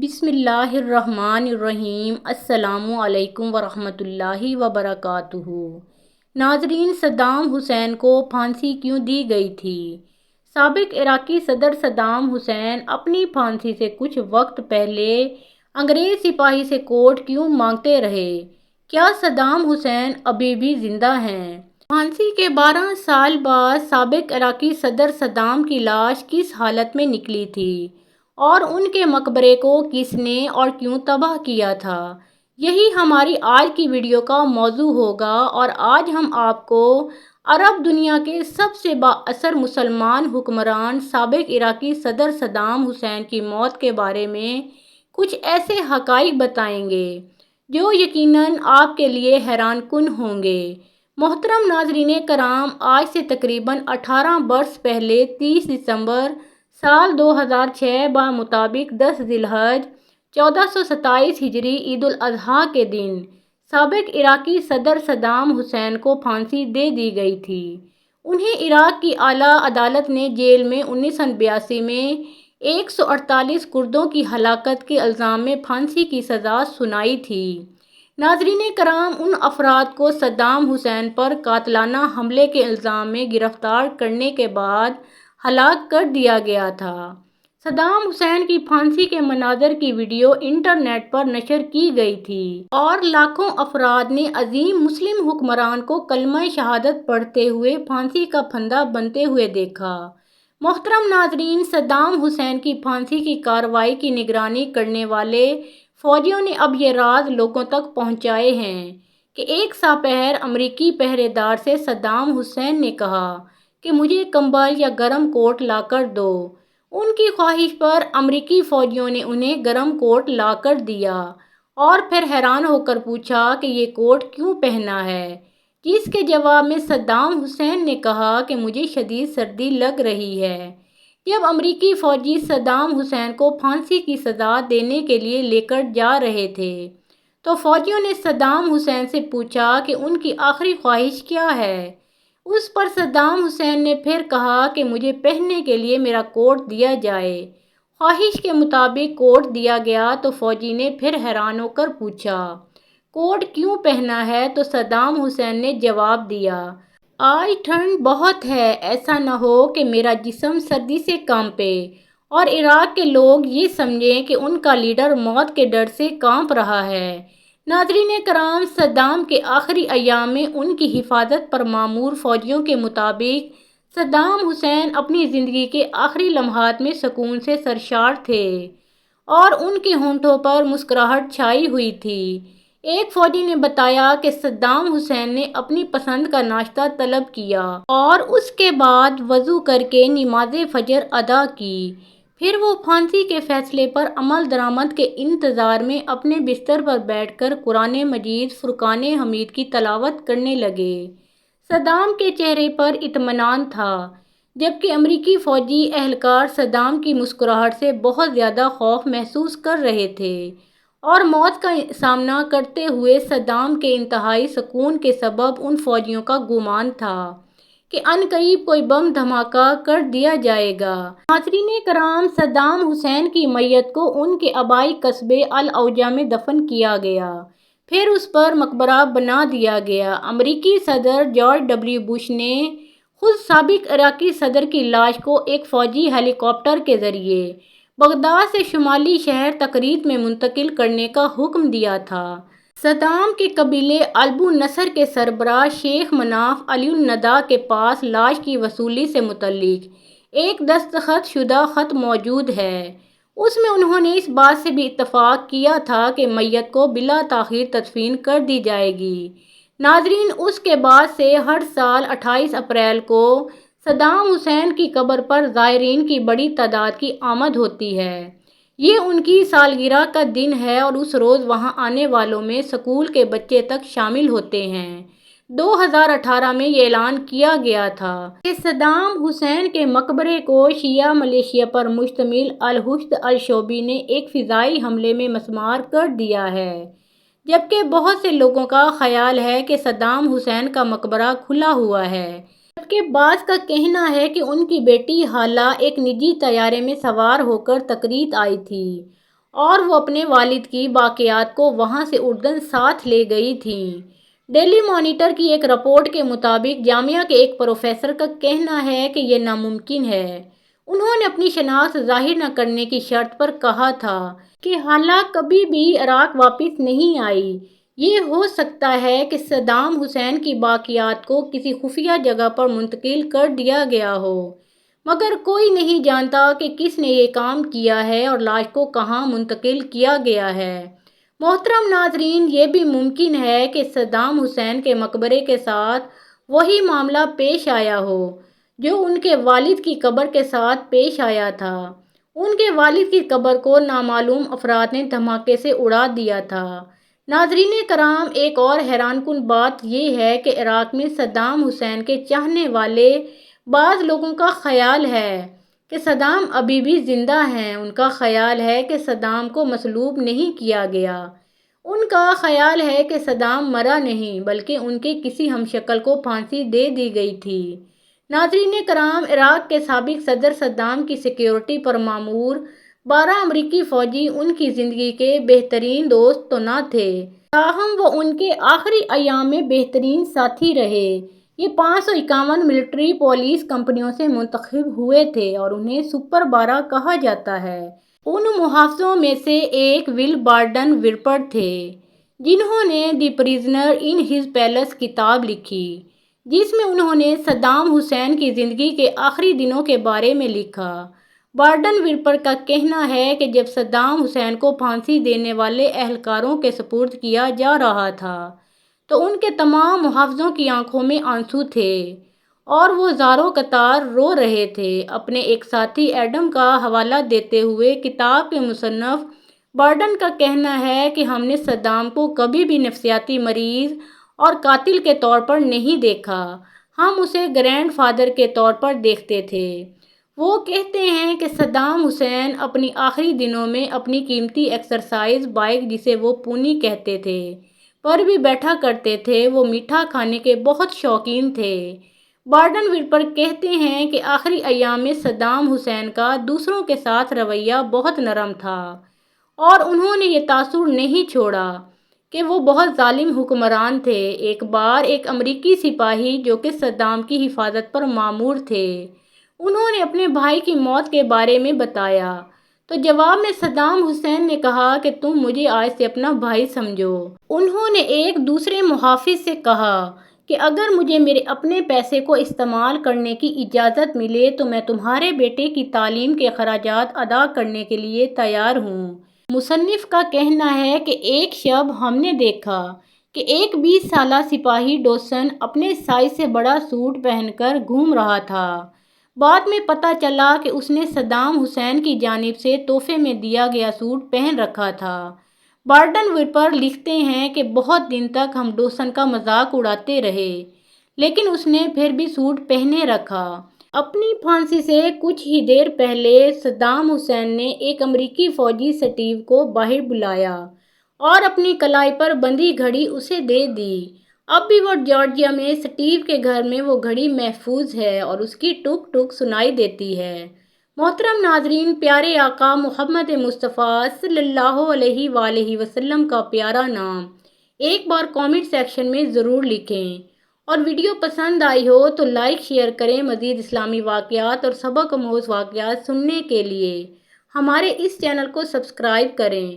بسم اللہ الرحمن الرحیم۔ السلام علیکم ورحمۃ اللہ وبرکاتہ۔ ناظرین، صدام حسین کو پھانسی کیوں دی گئی تھی؟ سابق عراقی صدر صدام حسین اپنی پھانسی سے کچھ وقت پہلے انگریز سپاہی سے کوٹ کیوں مانگتے رہے؟ کیا صدام حسین ابھی بھی زندہ ہیں؟ پھانسی کے 12 سال بعد سابق عراقی صدر صدام کی لاش کس حالت میں نکلی تھی اور ان کے مقبرے کو کس نے اور کیوں تباہ کیا تھا؟ یہی ہماری آج کی ویڈیو کا موضوع ہوگا اور آج ہم آپ کو عرب دنیا کے سب سے با اثر مسلمان حکمران سابق عراقی صدر صدام حسین کی موت کے بارے میں کچھ ایسے حقائق بتائیں گے جو یقیناً آپ کے لیے حیران کن ہوں گے۔ محترم ناظرین کرام، آج سے تقریباً 18 برس پہلے 30 دسمبر سال 2006 بمطابق 10 ذی الحجہ 1427 ہجری عید الاضحیٰ کے دن سابق عراقی صدر صدام حسین کو پھانسی دے دی گئی تھی۔ انہیں عراق کی اعلیٰ عدالت نے جیل میں 1982 میں 148 کردوں کی ہلاکت کے الزام میں پھانسی کی سزا سنائی تھی۔ ناظرین کرام، ان افراد کو صدام حسین پر قاتلانہ حملے کے الزام میں گرفتار کرنے کے بعد ہلاک کر دیا گیا تھا۔ صدام حسین کی پھانسی کے مناظر کی ویڈیو انٹرنیٹ پر نشر کی گئی تھی اور لاکھوں افراد نے عظیم مسلم حکمران کو کلمہ شہادت پڑھتے ہوئے پھانسی کا پھندا بنتے ہوئے دیکھا۔ محترم ناظرین، صدام حسین کی پھانسی کی کارروائی کی نگرانی کرنے والے فوجیوں نے اب یہ راز لوگوں تک پہنچائے ہیں کہ ایک سپاہی امریکی پہرے دار سے صدام حسین نے کہا کہ مجھے کمبل یا گرم کوٹ لا کر دو۔ ان کی خواہش پر امریکی فوجیوں نے انہیں گرم کوٹ لا کر دیا اور پھر حیران ہو کر پوچھا کہ یہ کوٹ کیوں پہنا ہے، جس کے جواب میں صدام حسین نے کہا کہ مجھے شدید سردی لگ رہی ہے۔ جب امریکی فوجی صدام حسین کو پھانسی کی سزا دینے کے لیے لے کر جا رہے تھے تو فوجیوں نے صدام حسین سے پوچھا کہ ان کی آخری خواہش کیا ہے۔ اس پر صدام حسین نے پھر کہا کہ مجھے پہننے کے لیے میرا کوٹ دیا جائے۔ خواہش کے مطابق کوٹ دیا گیا تو فوجی نے پھر حیران ہو کر پوچھا، کوٹ کیوں پہنا ہے؟ تو صدام حسین نے جواب دیا، آج ٹھنڈ بہت ہے، ایسا نہ ہو کہ میرا جسم سردی سے کانپے اور عراق کے لوگ یہ سمجھیں کہ ان کا لیڈر موت کے ڈر سے کانپ رہا ہے۔ ناظرین کرام، صدام کے آخری ایام میں ان کی حفاظت پر مامور فوجیوں کے مطابق صدام حسین اپنی زندگی کے آخری لمحات میں سکون سے سرشار تھے اور ان کے ہونٹوں پر مسکراہٹ چھائی ہوئی تھی۔ ایک فوجی نے بتایا کہ صدام حسین نے اپنی پسند کا ناشتہ طلب کیا اور اس کے بعد وضو کر کے نماز فجر ادا کی۔ پھر وہ پھانسی کے فیصلے پر عمل درآمد کے انتظار میں اپنے بستر پر بیٹھ کر قرآن مجید فرقان حمید کی تلاوت کرنے لگے۔ صدام کے چہرے پر اطمینان تھا، جبکہ امریکی فوجی اہلکار صدام کی مسکراہٹ سے بہت زیادہ خوف محسوس کر رہے تھے اور موت کا سامنا کرتے ہوئے صدام کے انتہائی سکون کے سبب ان فوجیوں کا گمان تھا کہ عنقریب کوئی بم دھماکہ کر دیا جائے گا۔ ناظرین کرام، صدام حسین کی میت کو ان کے آبائی قصبے الاوجا میں دفن کیا گیا، پھر اس پر مقبرہ بنا دیا گیا۔ امریکی صدر جارج ڈبلیو بش نے خود سابق عراقی صدر کی لاش کو ایک فوجی ہیلی کاپٹر کے ذریعے بغداد سے شمالی شہر تکریت میں منتقل کرنے کا حکم دیا تھا۔ صدام کے قبیلے البو نصر کے سربراہ شیخ مناف علی الندی کے پاس لاش کی وصولی سے متعلق ایک دستخط شدہ خط موجود ہے۔ اس میں انہوں نے اس بات سے بھی اتفاق کیا تھا کہ میت کو بلا تاخیر تدفین کر دی جائے گی۔ ناظرین، اس کے بعد سے ہر سال 28 اپریل کو صدام حسین کی قبر پر زائرین کی بڑی تعداد کی آمد ہوتی ہے۔ یہ ان کی سالگرہ کا دن ہے اور اس روز وہاں آنے والوں میں اسکول کے بچے تک شامل ہوتے ہیں۔ 2018 میں یہ اعلان کیا گیا تھا کہ صدام حسین کے مقبرے کو شیعہ ملیشیا پر مشتمل الحشد الشعبی نے ایک فضائی حملے میں مسمار کر دیا ہے، جبکہ بہت سے لوگوں کا خیال ہے کہ صدام حسین کا مقبرہ کھلا ہوا ہے، جبکہ بعض کا کہنا ہے کہ ان کی بیٹی ہالہ ایک نجی طیارے میں سوار ہو کر تکریت آئی تھی اور وہ اپنے والد کی باقیات کو وہاں سے اردن ساتھ لے گئی تھیں۔ ڈیلی مانیٹر کی ایک رپورٹ کے مطابق جامعہ کے ایک پروفیسر کا کہنا ہے کہ یہ ناممکن ہے۔ انہوں نے اپنی شناخت ظاہر نہ کرنے کی شرط پر کہا تھا کہ حالہ کبھی بھی عراق واپس نہیں آئی۔ یہ ہو سکتا ہے کہ صدام حسین کی باقیات کو کسی خفیہ جگہ پر منتقل کر دیا گیا ہو، مگر کوئی نہیں جانتا کہ کس نے یہ کام کیا ہے اور لاش کو کہاں منتقل کیا گیا ہے۔ محترم ناظرین، یہ بھی ممکن ہے کہ صدام حسین کے مقبرے کے ساتھ وہی معاملہ پیش آیا ہو جو ان کے والد کی قبر کے ساتھ پیش آیا تھا۔ ان کے والد کی قبر کو نامعلوم افراد نے دھماکے سے اڑا دیا تھا۔ ناظرین کرام، ایک اور حیران کن بات یہ ہے کہ عراق میں صدام حسین کے چاہنے والے بعض لوگوں کا خیال ہے کہ صدام ابھی بھی زندہ ہیں۔ ان کا خیال ہے کہ صدام کو مصلوب نہیں کیا گیا۔ ان کا خیال ہے کہ صدام مرا نہیں بلکہ ان کے کسی ہمشکل کو پھانسی دے دی گئی تھی۔ ناظرین کرام، عراق کے سابق صدر صدام کی سیکیورٹی پر مامور 12 امریکی فوجی ان کی زندگی کے بہترین دوست تو نہ تھے، تاہم وہ ان کے آخری ایام میں بہترین ساتھی رہے۔ یہ 551 ملٹری پولیس کمپنیوں سے منتخب ہوئے تھے اور انہیں سپر 12 کہا جاتا ہے۔ ان محافظوں میں سے ایک ول بارڈن وپر تھے، جنہوں نے دی پریزنر ان ہز پیلس کتاب لکھی، جس میں انہوں نے صدام حسین کی زندگی کے آخری دنوں کے بارے میں لکھا۔ بارڈن وپر کا کہنا ہے کہ جب صدام حسین کو پھانسی دینے والے اہلکاروں کے سپرد کیا جا رہا تھا تو ان کے تمام محافظوں کی آنکھوں میں آنسو تھے اور وہ زاروں قطار رو رہے تھے۔ اپنے ایک ساتھی ایڈم کا حوالہ دیتے ہوئے کتاب کے مصنف بارڈن کا کہنا ہے کہ ہم نے صدام کو کبھی بھی نفسیاتی مریض اور قاتل کے طور پر نہیں دیکھا، ہم اسے گرینڈ فادر کے طور پر دیکھتے تھے۔ وہ کہتے ہیں کہ صدام حسین اپنی آخری دنوں میں اپنی قیمتی ایکسرسائز بائک، جسے وہ پونی کہتے تھے، پر بھی بیٹھا کرتے تھے۔ وہ میٹھا کھانے کے بہت شوقین تھے۔ بارڈن وپر کہتے ہیں کہ آخری ایام میں صدام حسین کا دوسروں کے ساتھ رویہ بہت نرم تھا اور انہوں نے یہ تاثر نہیں چھوڑا کہ وہ بہت ظالم حکمران تھے۔ ایک بار ایک امریکی سپاہی جو کہ صدام کی حفاظت پر مامور تھے، انہوں نے اپنے بھائی کی موت کے بارے میں بتایا تو جواب میں صدام حسین نے کہا کہ تم مجھے آج سے اپنا بھائی سمجھو۔ انہوں نے ایک دوسرے محافظ سے کہا کہ اگر مجھے میرے اپنے پیسے کو استعمال کرنے کی اجازت ملے تو میں تمہارے بیٹے کی تعلیم کے اخراجات ادا کرنے کے لیے تیار ہوں۔ مصنف کا کہنا ہے کہ ایک شب ہم نے دیکھا کہ ایک 20 سالہ سپاہی ڈوسن اپنے سائز سے بڑا سوٹ پہن کر گھوم رہا تھا۔ بعد میں پتہ چلا کہ اس نے صدام حسین کی جانب سے تحفے میں دیا گیا سوٹ پہن رکھا تھا۔ بارڈن وپر لکھتے ہیں کہ بہت دن تک ہم ڈوسن کا مذاق اڑاتے رہے، لیکن اس نے پھر بھی سوٹ پہنے رکھا۔ اپنی پھانسی سے کچھ ہی دیر پہلے صدام حسین نے ایک امریکی فوجی سٹیو کو باہر بلایا اور اپنی کلائی پر بندھی گھڑی اسے دے دی۔ اب بھی وہ جارجیا میں سٹیو کے گھر میں وہ گھڑی محفوظ ہے اور اس کی ٹک ٹک سنائی دیتی ہے۔ محترم ناظرین، پیارے آقا محمد مصطفیٰ صلی اللہ علیہ وآلہ وسلم کا پیارا نام ایک بار کامنٹ سیکشن میں ضرور لکھیں، اور ویڈیو پسند آئی ہو تو لائک شیئر کریں۔ مزید اسلامی واقعات اور سبق آموز واقعات سننے کے لیے ہمارے اس چینل کو سبسکرائب کریں۔